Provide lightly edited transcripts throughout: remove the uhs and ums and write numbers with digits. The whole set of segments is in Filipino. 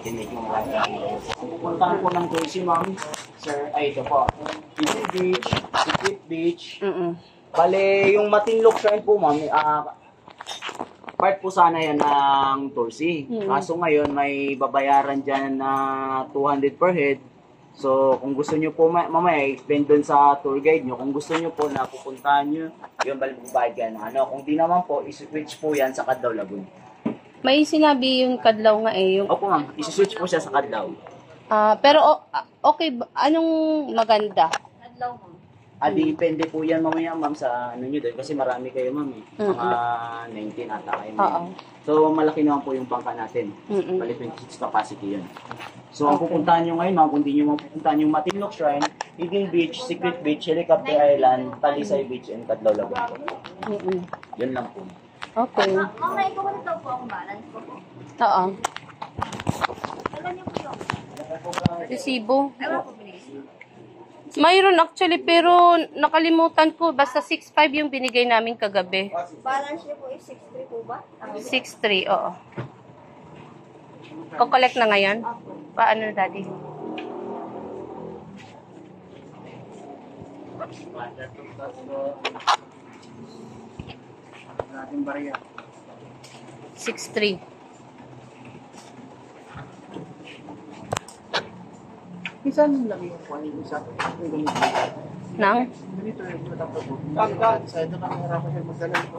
Tinig yung pupuntahan po ng tour si ma'am, sir, ay ito po. Easy Beach, Secret Beach. Bale, yung Matinloc Shrine po ma'am, part po sana yan ng tour C. Kaso ngayon, may babayaran dyan na 200 per head. So, kung gusto nyo po mamaya, explain dun sa tour guide nyo. Kung gusto nyo po na pupuntahan nyo, yung balibayad yan. Kung di naman po, isi-switch po yan sa Kadlaw Lagoon. May sinabi yung Kadlaw nga eh. Yung... Opo ma'am, isi-switch po siya sa Kadlaw. Pero okay, anong maganda? Kadlaw mo. Depende po yan mamaya ma'am sa ano nyo doon. Kasi marami kayo ma'am eh. Mga 19 ata kayo ma'am. So malaki naman po yung bangka natin. Bali 26 capacity yun. So ang pupuntahan nyo ngayon ma'am, kung di nyo mapupuntahan yung Matinloc Shrine, Eagle Beach, Secret Beach, Helicopter Island, Talisay Beach, and Kadlaw Lagoon po. Yun lang po. Okay. Mamaya ko na daw po akong balance ko po. Oo. Alam niyo po yung Resibo. ewan ko bilis. Mayroon actually pero nakalimutan ko. Basta 6.5 yung binigay namin kagabi. Balance niyo po is 6.3 po ba? 6.3, oo. Ko-collect na ngayon? Paano, Daddy? Nating bariya. 6.3. Minsan lang yung kuha yung isa. Nang? Ganito yung matapos po. Sa ito na mahirapan siya magdala ko.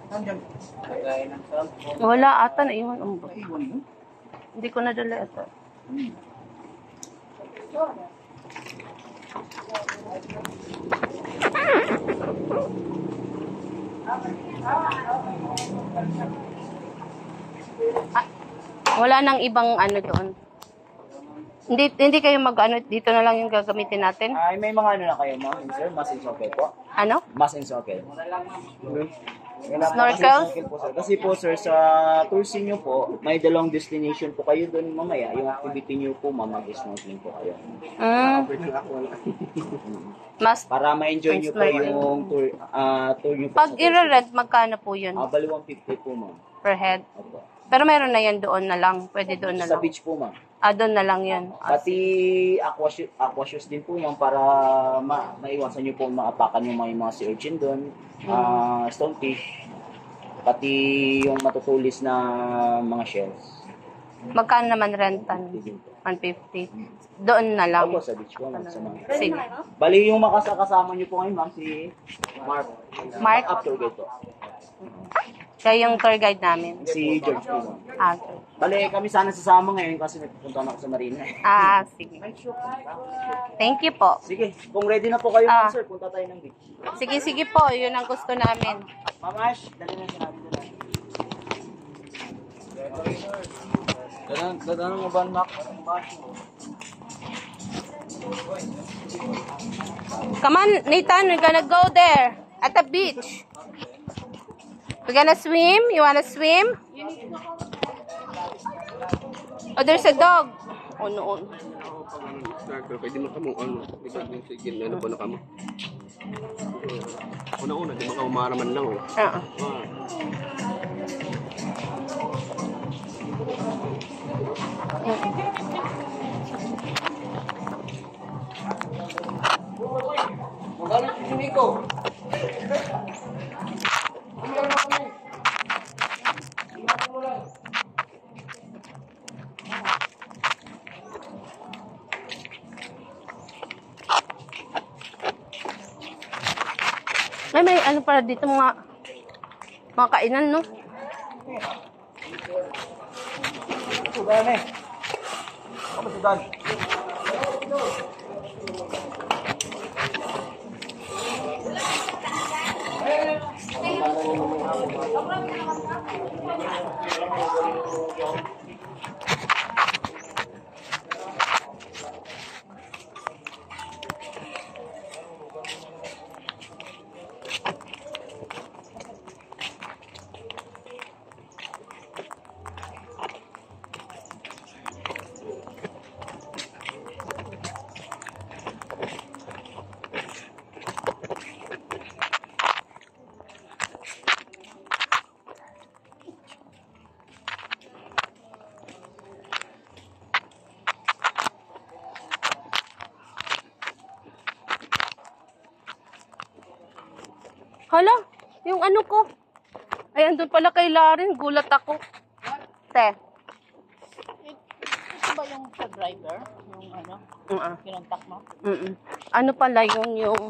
Nandiyan. Kagaya ng cellphone. Wala ata na iwan. Naiwan mo? Hindi ko nadala ito. Wala nang ibang ano doon. Hindi kayo mag-ano, dito na lang yung gagamitin natin. Ay, may mga ano na kayo, ma'am, sir? Mas in socket po? Ano? Mas in socket. Snorkel? Po, sir. Kasi po, sir, sa tours niyo po, may dalawang destination po kayo doon mamaya. Yung activity niyo po, ma'am, mag-snorkeling po kayo. Mas Para ma-enjoy niyo po yung tour niyo po. pag i-rent, magkano po yun? Bali 150 po, ma'am. Per head? Opo. Pero meron na yan doon na lang. Pwede doon na Sa lang. beach po, ma'am. Doon na lang yun. Pati aqua shoes din po yan para maiwasan nyo po maapakan yung mga sea urchin doon, stonefish, pati yung matutulis na mga shells. Magkano naman rentan? 150. Doon na lang. Ako sa beach po, ma'am. Sa mga. Sige. Bali yung makasama nyo po ngayon, ma'am, si Mark. Mark? Up tour guide po. Siya yung tour guide namin. Si George po, ma'am. Okay. Bali kami sana sasama ngayon kasi nagpupunta na ako sa marina. Sige. Thank you po. Sige, kung ready na po kayo, ma'am, sir, punta tayo ng beach. Sige po. Yun ang gusto namin. Ma'am Ash, dali na sinabi nila. Dadaan mo ba, Mac? Come on, Nathan. We're gonna go there. At the beach. We're gonna swim. You wanna swim? Oh, there's a dog. Oh, no. Pwede mo kamo ano, sige ano po na kamo. Una-una di ba umaraman lang oh. Magkano si Nico? May ano para dito mga kainan, no? Ito, dami. Ako ito, dami. Hala, yung ano ko. Ay, andun pala kay Larin. Gulat ako. Te. Ito ba yung sa driver? Yung ano? Mm-mm. Kinontak mo? Mm-mm. Ano pala yun yung